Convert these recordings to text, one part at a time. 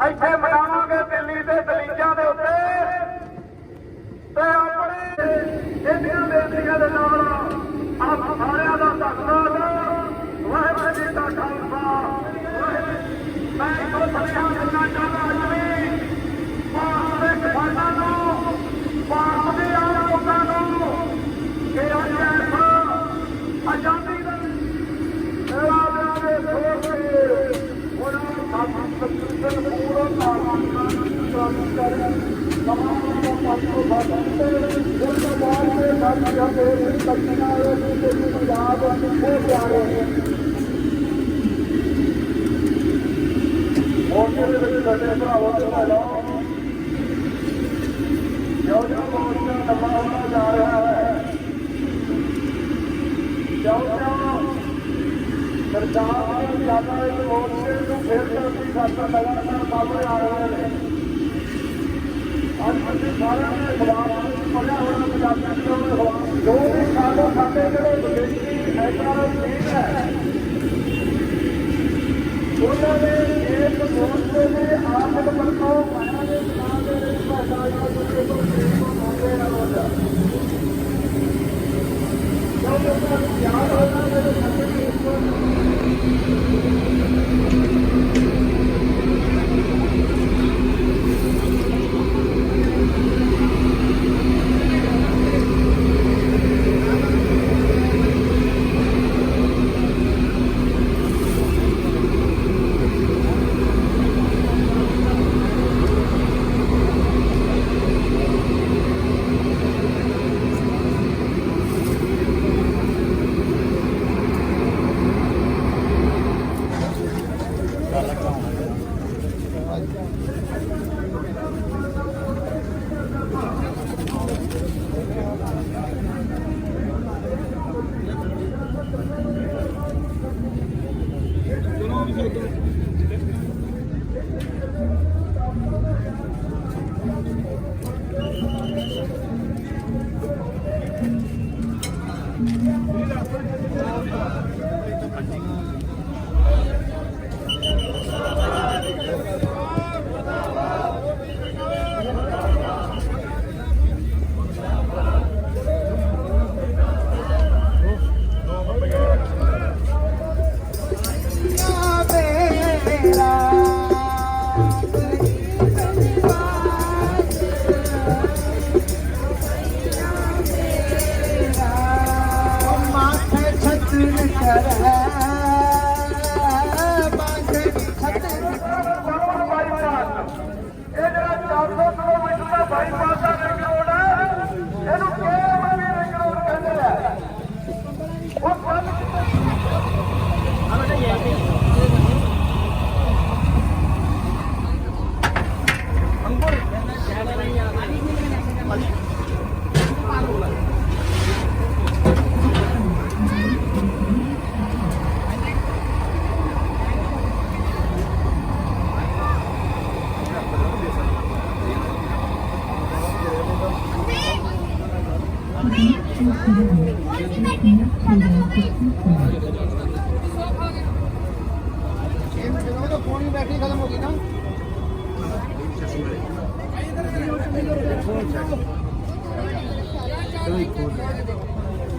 ਇੱਥੇ ਮਨਾਵਾਂਗੇ ਦਿੱਲੀ ਦੇ ਦਲੀਜਾਂ ਦੇ ਉੱਤੇ ਤੇ ਆਪਣੇ ਇੰਡੀਆਂ ਬੇਟੀਆਂ ਦੇ ਨਾਲ ਆਪ ਸਾਰਿਆਂ ਦਾ ਧੰਨਵਾਦ। ਵਾਹਿਗੁਰੂ ਜੀ ਦਾ ਖਾਲਸਾ ਮੈਂ ਇੱਕੋ ਸੁਨੇਹਾ ਦੇਣਾ ਚਾਹੁੰਦਾ ਅੱਜ ਵੀ ਭਾਰਤ ਦੇ ਕਿਸਾਨਾਂ ਨੂੰ, ਭਾਰਤ ਦੇ ਆਮ ਲੋਕਾਂ ਨੂੰ ਕਿ ਅੱਜ ਆਜ਼ਾਦੀ ਦਾ ਮੇਲਾ ਦੇ ਸੋਚ ਕੇ ਉਹਨਾਂ ਨੂੰ ਸਾਥ ਪੂਰਾ ਕਾਰਜ ਕਰਨ ਤਮਾਮ ਲੋਕਾਂ ਨੂੰ ਬਾਤ ਉਸ ਤੋਂ ਬਾਅਦ ਦੇ ਸਾਥੀਆਂ ਦੇ ਤਕਨਾ ਦੇ ਪੰਜਾਬ ਹੋ ਜਾ ਰਹੇ ਹਨ। ਮੋਰਚੇ ਦੇ ਵਿੱਚ ਸਾਡੇ ਭਰਾਵਾਂ ਦੇ ਭੈਣਾਂ ਜਿਉਂ-ਜਿਉਂ ਮੋਰਚਾ ਲੰਬਾ ਹੁੰਦਾ ਜਾ ਰਿਹਾ ਹੈ, ਜਿਉਂ-ਜਿਉਂ ਸਰਕਾਰ ਨੇ ਜ਼ਿਆਦਾ ਇਸ ਮੋਰਚੇ ਨੂੰ ਫੇਰ ਤਰੱਕੀ ਖਾਤਰ ਲਗਾਤਾਰ ਸਾਹਮਣੇ ਆ ਰਹੇ ਨੇ। ਅੱਜ ਅਸੀਂ ਸਾਰਿਆਂ ਨੇ ਖਿਲਾਫ ਪੜਿਆ ਹੋਇਆ ਪੰਜਾਬੀਆਂ ਦੇ ਖਿਲਾਫ ਜੋ ਵੀ ਸਾਡੇ ਜਿਹੜੇ ਵਿਦੇਸ਼ੀ ਐਨਆਰਆਈ ਹੈ ਉਹਨਾਂ ਨੇ ਇਸ ਮੋਰਚੇ ਦੇ ਆਰਥਿਕ ਪੱਖੋਂ ਮਾਇਆ ਦੇ ਸਮਾਜ ਦੇ ਵਿੱਚ ਭਾਈਚਾਰਾ ਨੂੰ ਆਉਂਦੇ ਹਨ। ਜੋ ਲੋਕਾਂ ਨੂੰ ਯਾਦ ਹੋਣਾ ਮੇਰੇ ਸਾਡੇ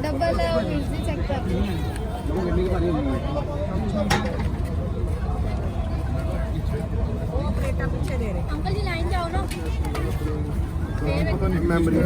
डबल चेक कर अंकल जी लाइन जाओ ना मेमोरी